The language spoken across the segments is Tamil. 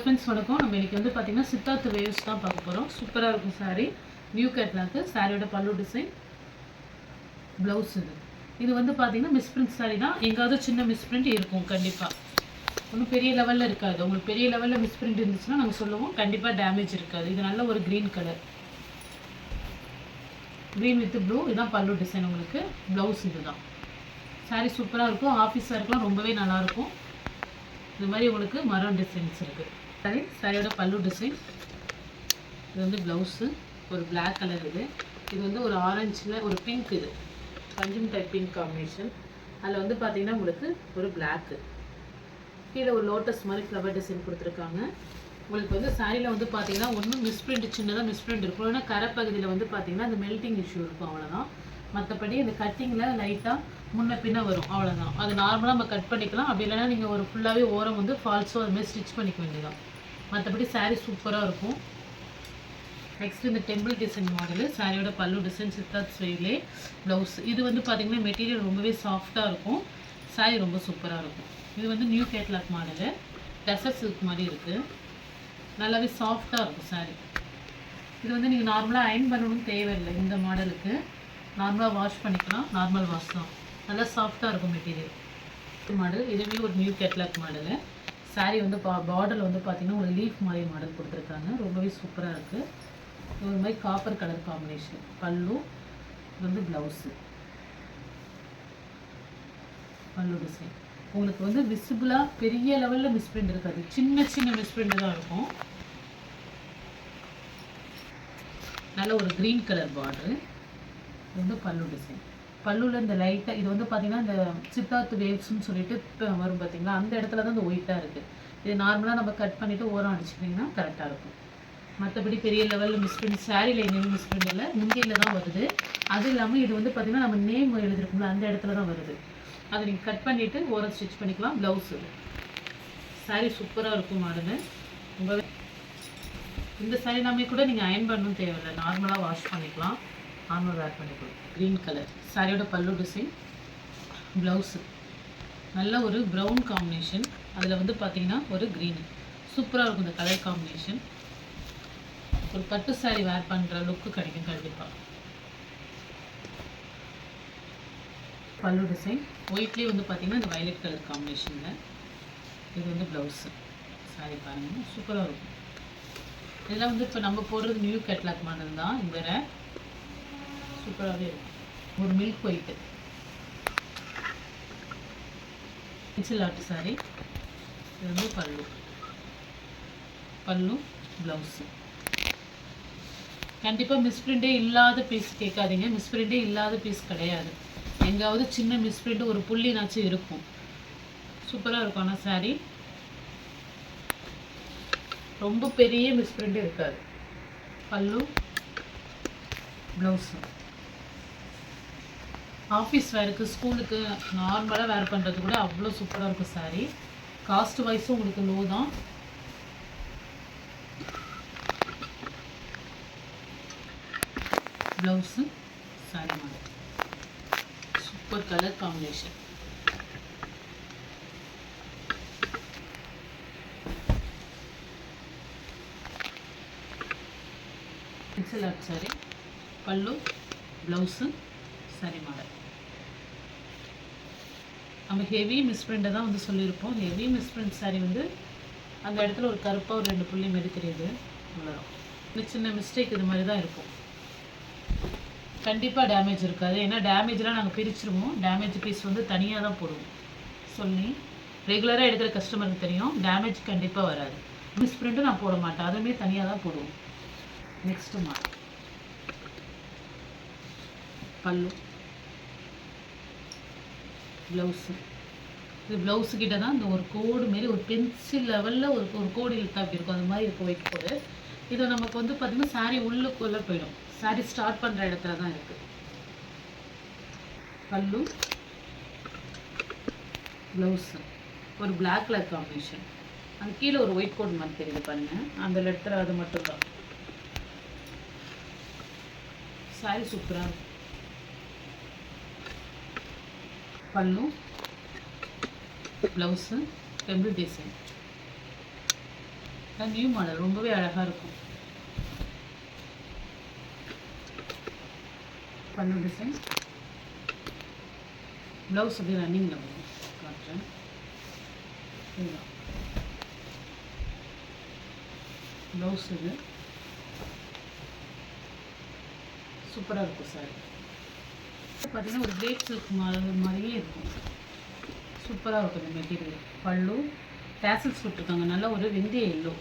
ஃப்ரெண்ட்ஸ் வணக்கம். நம்ம இன்னைக்கு வந்து பார்த்தீங்கன்னா சித்தார்த் வேவ்ஸ் தான் பார்க்க போகிறோம். சூப்பராக இருக்கும் சாரீ. New catalogue. சாரியோட பல்லு டிசைன், ப்ளவுஸ் இது வந்து பார்த்தீங்கன்னா மிஸ்பிரிண்ட் சாரீ தான். எங்காவது சின்ன மிஸ்பிரிண்ட் இருக்கும் கண்டிப்பாக. ஒன்றும் பெரிய லெவலில் இருக்காது. உங்களுக்கு பெரிய லெவலில் மிஸ்பிரிண்ட் இருந்துச்சுன்னா நாங்கள் சொல்லுவோம், கண்டிப்பாக டேமேஜ் இருக்காது. இது நல்ல ஒரு green colour, green with blue. இதுதான் பல்லு டிசைன். உங்களுக்கு ப்ளவுஸ் இது தான். சாரீ சூப்பராக இருக்கும். ஆஃபீஸ் ஒர்க்லாம் ரொம்பவே நல்லாயிருக்கும். இது மாதிரி உங்களுக்கு மரம் டிசைன்ஸ் இருக்குது. சரி, சாரியோட பல்லு டிசைன். இது வந்து ப்ளவுஸு, ஒரு பிளாக் கலர். இது வந்து ஒரு ஆரஞ்சில் ஒரு பிங்க், இது பஞ்சும் டைப் பிங்க் காம்பினேஷன். அதில் வந்து பார்த்தீங்கன்னா உங்களுக்கு ஒரு பிளாக்கு, கீழே ஒரு லோட்டஸ் மாதிரி ஃப்ளவர் டிசைன் கொடுத்துருக்காங்க. உங்களுக்கு வந்து சாரியில் வந்து பார்த்தீங்கன்னா ஒன்றும் மிஸ்பிரிண்ட், சின்னதாக மிஸ்பிரிண்ட் இருக்கும். ஏன்னா கரைப்பகுதியில் வந்து பார்த்தீங்கன்னா அந்த மெல்ட்டிங் இஷ்யூ இருக்கும், அவ்வளோதான். மற்றபடி இந்த கட்டிங்கில் லைட்டாக முன்ன பின்ன வரும், அவ்வளோதான். அது நார்மலாக நம்ம கட் பண்ணிக்கலாம். அப்படி இல்லைன்னா நீங்கள் ஒரு ஃபுல்லாகவே ஓரம் வந்து ஃபால்ஸோ அதுமாதிரி ஸ்டிச் பண்ணிக்க வேண்டியதான். மற்றபடி சாரீ சூப்பராக இருக்கும். நெக்ஸ்ட் இந்த டெம்பிள் டிசைன் மாடலு. சாரியோட பல்லு டிசைன் சித்தார்த் ஸ்டைலே. ப்ளவுஸ் இது வந்து பார்த்திங்கன்னா மெட்டீரியல் ரொம்பவே சாஃப்டாக இருக்கும். சாரீ ரொம்ப சூப்பராக இருக்கும். இது வந்து new catalogue model. Tussar silk மாதிரி இருக்குது. நல்லாவே சாஃப்டாக இருக்கும் சாரீ. இது வந்து நீங்கள் நார்மலாக அயன் பண்ணணும்னு தேவையில்லை. இந்த மாடலுக்கு நார்மலாக வாஷ் பண்ணிக்கலாம். நார்மல் வாஷ் தான். நல்லா சாஃப்டாக இருக்கும் மெட்டீரியல். மாடல் இதுவே ஒரு நியூ கேட்லாக் மாடலு. சாரீ வந்து பார்டரில் வந்து பார்த்திங்கன்னா ஒரு லீஃப் மாதிரி மாடல் கொடுத்துருக்காங்க. ரொம்பவே சூப்பராக இருக்குது. ஒரு மாதிரி காப்பர் கலர் காம்பினேஷன். பல்லு வந்து ப்ளவுஸு, பல்லு டிசைன். உங்களுக்கு வந்து விசிபிளாக பெரிய லெவலில் மிஸ்பிரிண்ட் இருக்காது. சின்ன சின்ன மிஸ்பிரிண்ட் தான் இருக்கும். நல்ல ஒரு க்ரீன் கலர் பார்டரு. இது வந்து பல்லு டிசைன். பல்லுவில் இந்த லைட்டாக இது வந்து பார்த்திங்கன்னா இந்த சித்தார்த் வேவ்ஸ்ன்னு சொல்லிட்டு வரும் பார்த்திங்களா, அந்த இடத்துல தான் இந்த ஒயிட்டாக இருக்குது. இது நார்மலாக நம்ம கட் பண்ணிவிட்டு ஓரம் அடிச்சிட்டிங்கன்னா கரெக்டாக இருக்கும். மற்றபடி பெரிய லெவலில் மிஸ்பிரிண்ட் சாரியில் எங்கேயும் மிஸ்பிரிண்ட் இல்லை, முந்தியில் தான் வருது. அது இல்லாமல் இது வந்து பார்த்திங்கன்னா நம்ம நேம் எழுதிருக்கோம்ல, அந்த இடத்துல தான் வருது. அதை நீங்கள் கட் பண்ணிவிட்டு ஓரம் ஸ்டிச் பண்ணிக்கலாம். ப்ளவுஸு சாரீ சூப்பராக இருக்கும் மாடலு. ரொம்பவே இந்த சாரீ எல்லாமே கூட நீங்கள் அயன் பண்ணணும் தேவையில்லை, நார்மலாக வாஷ் பண்ணிக்கலாம், நார்மல் வேர் பண்ணிக்கலாம். Green colour. சாரியோட பல்லு டிசைன், ப்ளவுஸு நல்ல ஒரு ப்ரௌன் காம்பினேஷன். அதில் வந்து பார்த்தீங்கன்னா ஒரு க்ரீனு சூப்பராக இருக்கும். இந்த கலர் காம்பினேஷன் ஒரு பட்டு சாரீ வேர் பண்ணுற லுக்கு கிடைக்கும் கண்டிப்பாக. பல்லு டிசைன் ஒயிட்லேயே வந்து பார்த்திங்கன்னா இந்த வயலட் கலர் காம்பினேஷனில். இது வந்து ப்ளவுஸு. சாரீ பாருங்கள் சூப்பராக இருக்கும். இதெல்லாம் வந்து இப்போ நம்ம போடுறது நியூ கேட்லாக் மாடல் தான். இந்த சூப்பராகவே இருக்கும். ஒரு milk white pencil art sari. இது வந்து பல்லு, பல்லு ப்ளவுஸு. கண்டிப்பாக மிஸ்பிரிண்டே இல்லாத பீஸ் கேட்காதீங்க. மிஸ்பிரிண்டே இல்லாத பீஸ் கிடையாது. எங்காவது சின்ன மிஸ்பிரிண்ட் ஒரு புள்ளினாச்சும் இருக்கும். சூப்பராக இருக்கும். ஆனால் சாரீ ரொம்ப பெரிய மிஸ்பிரிண்டே இருக்காது. பல்லு ப்ளவுஸு ஆஃபீஸ் வேருக்கு, ஸ்கூலுக்கு நார்மலாக வேர் பண்ணுறது கூட அவ்வளோ சூப்பராக இருக்கும் சாரீ. காஸ்ட் வைஸும் உங்களுக்கு லோ தான். Blouse sari model super colour combination. Pencil art sari. பல்லு ப்ளவுஸு சாரீ மாடல். நம்ம ஹெவி மிஸ்பிரிண்டை தான் வந்து சொல்லியிருப்போம். ஹெவி மிஸ்பிரிண்ட் சாரீ வந்து அந்த இடத்துல ஒரு கருப்பாக ஒரு 2 புள்ளி மாரி தெரியுது, அவ்வளோதான். இந்த சின்ன மிஸ்டேக் இது மாதிரி தான் இருக்கும். கண்டிப்பாக டேமேஜ் இருக்காது. ஏன்னா டேமேஜ்லாம் நாங்கள் பிரிச்சுருவோம். டேமேஜ் பீஸ் வந்து தனியாக தான் போடுவோம். சொல்லி ரெகுலராக எடுக்கிற கஸ்டமருக்கு தெரியும், டேமேஜ் கண்டிப்பாக வராது. மிஸ்பிரிண்ட்டும் நான் போட மாட்டேன், அதுவுமே தனியாக தான் போடுவோம். நெக்ஸ்ட்டு மாடல் பல்லு ப்ளவுஸு. இது ப்ளவுஸு கிட்ட தான் இந்த ஒரு கோடு மாரி ஒரு பென்சில் லெவலில் ஒரு கோடு இழுத்தா அப்படி இருக்கும், அது மாதிரி இருக்கும் ஒயிட் கோடு. இது நமக்கு வந்து பார்த்திங்கன்னா சாரீ உள்ளுக்குள்ளே போயிடும். சாரீ ஸ்டார்ட் பண்ணுற இடத்துல தான் இருக்குது. பல்லு ப்ளவுஸு ஒரு பிளாக் கலர் காம்பினேஷன். அந்த கீழே ஒரு ஒயிட் கோட் மாதிரி தெரியுது பாருங்கள், அந்த லெட்டர் அது மட்டும்தான். சாரீ சூப்பராக இருக்கும். பல்லு blouse temple design. New model ரொம்பவே அழகாக இருக்கும். பல்லு டிசைன், ப்ளவுஸ் அப்படி ரன்னிங்கில் வரும். காட்டுறேன். இதுதான் ப்ளவுஸ். இது சூப்பராக இருக்கும் சாரி. பார்த்தீங்கன்னா ஒரு கிரேப் சில்க் மாதிரியே இருக்கும். சூப்பராக இருக்கும் இந்த மெட்டீரியல். பல்லு டேசல்ஸ் கொடுத்துருக்காங்க. நல்லா ஒரு வெந்தய எல்லோ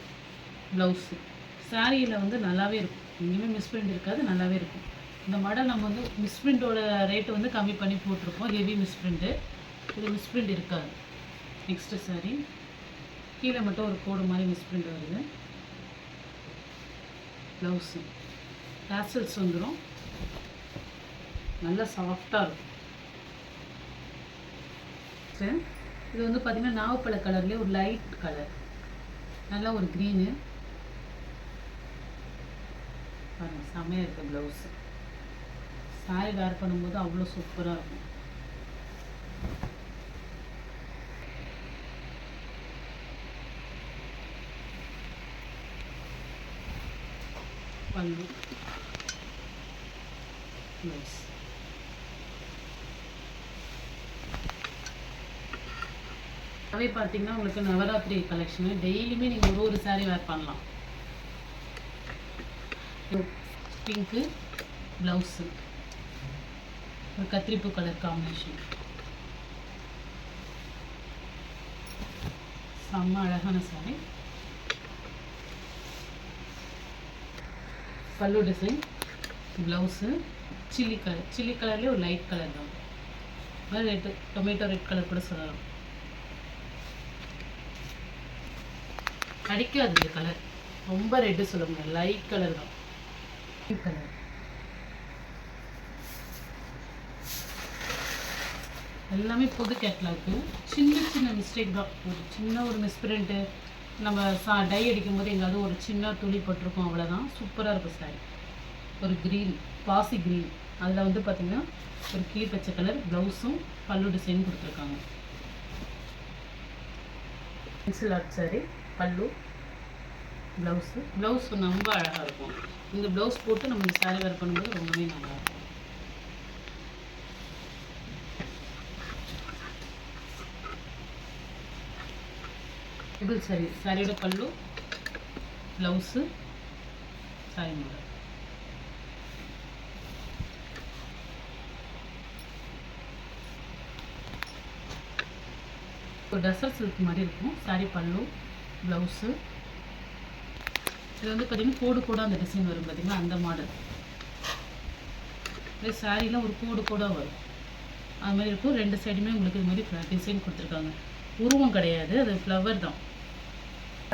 ப்ளவுஸு. சாரியில் வந்து நல்லாவே இருக்கும். எங்கேயுமே மிஸ்பிரிண்ட் இருக்காது, நல்லாவே இருக்கும். இந்த மாடல் நம்ம வந்து மிஸ்பிரிண்டோட ரேட்டு வந்து கம்மி பண்ணி போட்டிருப்போம். ஹெவி மிஸ்பிரிண்ட்டு. இது மிஸ்பிரிண்ட் இருக்காது. நெக்ஸ்ட்டு சாரி கீழே மட்டும் ஒரு கோடு மாதிரி மிஸ்பிரிண்ட் வருது. ப்ளவுஸு டேசல்ஸ் வந்துடும். நல்லா சாஃப்டாக இருக்கும். இது வந்து பார்த்திங்கன்னா நாவப்பழ கலர்லேயே ஒரு லைட் கலர், நல்லா ஒரு க்ரீனு. பாருங்கள், செம்மையாக இருக்குது ப்ளவுஸு. சாரி வேர் பண்ணும்போது அவ்வளோ சூப்பராக இருக்கும். பல்லு ப்ளவுஸ். அதே பார்த்தீங்கன்னா உங்களுக்கு நவராத்திரி கலெக்ஷனு டெய்லியுமே நீங்கள் ஒரு சாரீ வேர் பண்ணலாம். பிங்க்கு ப்ளவுஸு, ஒரு கத்திரிப்பூ கலர் காம்பினேஷன். செம்ம அழகான சாரி. பல்லு டிசைன், ப்ளவுஸு சில்லி கலர்லேயே ஒரு லைட் கலர் தான். ரெட், டொமேட்டோ ரெட் கலர் கூட சொல்லலாம். அடிக்காது இந்த கலர், ரொம்ப ரெட்டு சொல்ல முடியாது, லைட் கலர் தான். கலர் எல்லாமே புது கேட்லாக்கு. சின்ன சின்ன மிஸ்டேக் தான், ஒரு சின்ன ஒரு மிஸ்பிரிண்ட்டு. நம்ம டை அடிக்கும் போது எங்காவது ஒரு சின்ன துளி போட்டிருக்கோம், அவ்வளோதான். சூப்பராக இருக்கும் சாரி. ஒரு க்ரீன், பாசி க்ரீன், அதில் வந்து பார்த்திங்கன்னா ஒரு கீழ் பச்சை கலர் ப்ளவுஸும் பல்லு டிசைன் கொடுத்துருக்காங்க. Pencil art sorry. பல்லு ப்ளவுஸ் ரொம்ப அழகாக இருக்கும். இந்த ப்ளவுஸ் போட்டு நம்ம இந்த சாரி வேர் பண்ணும்போது ரொம்பவே நல்லாயிருக்கும். இது சரி, சாரியோட பல்லு, ப்ளவுஸு, சாரி மாடல். ஒரு டசர் சில்க் மாதிரி இருக்கும். சாரி பல்லு, ப்ளவுஸு. இது வந்து பார்த்திங்கன்னா கோடு கோடாக அந்த டிசைன் வரும் பார்த்திங்கன்னா, அந்த மாடல். இதே சாரியில் ஒரு கோடு கோடாக வரும், அது மாதிரி இருக்கும். ரெண்டு சைடுமே உங்களுக்கு இது மாதிரி டிசைன் கொடுத்துருக்காங்க. உருவம் கிடையாது, அது ஃப்ளவர் தான்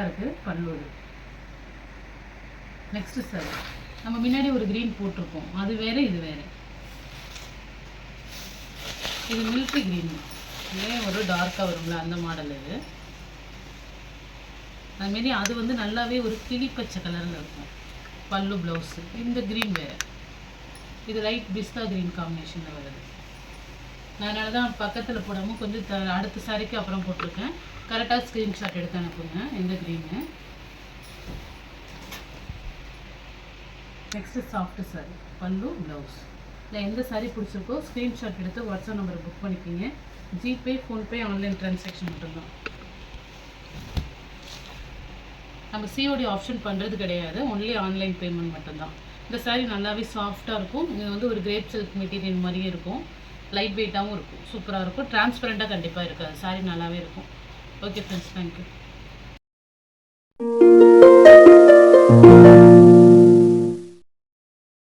இருக்குது. பல்லு. நெக்ஸ்ட்டு சாரி நம்ம முன்னாடி ஒரு க்ரீன் போட்டிருப்போம், அது வேறு, இது வேறு. இது மில்கி க்ரீன், ஏன் ஒரு டார்க்காக வரும்ல அந்த மாடல். இது அதுமாரி அது வந்து நல்லாவே ஒரு கிளிப்பச்சை கலரில் இருக்கும். பல்லு ப்ளவுஸு. இந்த க்ரீன் வேறு, இது லைட் பிஸ்தா க்ரீன் காம்பினேஷனில் வருது. அதனால தான் பக்கத்தில் போடாமல் கொஞ்சம் அடுத்த சாரிக்கு அப்புறம் போட்டிருக்கேன். கரெக்டாக ஸ்க்ரீன்ஷாட் எடுத்து அனுப்புங்க இந்த க்ரீனு. Next soft sorry. பல்லு, ப்ளவுஸ். இல்லை எந்த சாரி பிடிச்சிருக்கோ ஸ்க்ரீன்ஷாட் எடுத்து வாட்ஸ்அப் நம்பரை புக் பண்ணிக்கிங்க. ஜிபே, ஃபோன்பே, ஆன்லைன் ட்ரான்சாக்ஷன் மட்டும்தான். நம்ம சிஓடி ஆப்ஷன் பண்ணுறது கிடையாது, ஒன்லி ஆன்லைன் பேமெண்ட் மட்டும்தான். இந்த சாரீ நல்லாவே சாஃப்டாக இருக்கும். இது வந்து ஒரு கிரேப் சில்க் மெட்டீரியல் மாதிரியே இருக்கும். லைட் வெயிட்டாகவும் இருக்கும். சூப்பராக இருக்கும். டிரான்ஸ்பரண்ட்டாக கண்டிப்பாக இருக்காது. சாரீ நல்லாவே இருக்கும். Okay friends, thank you.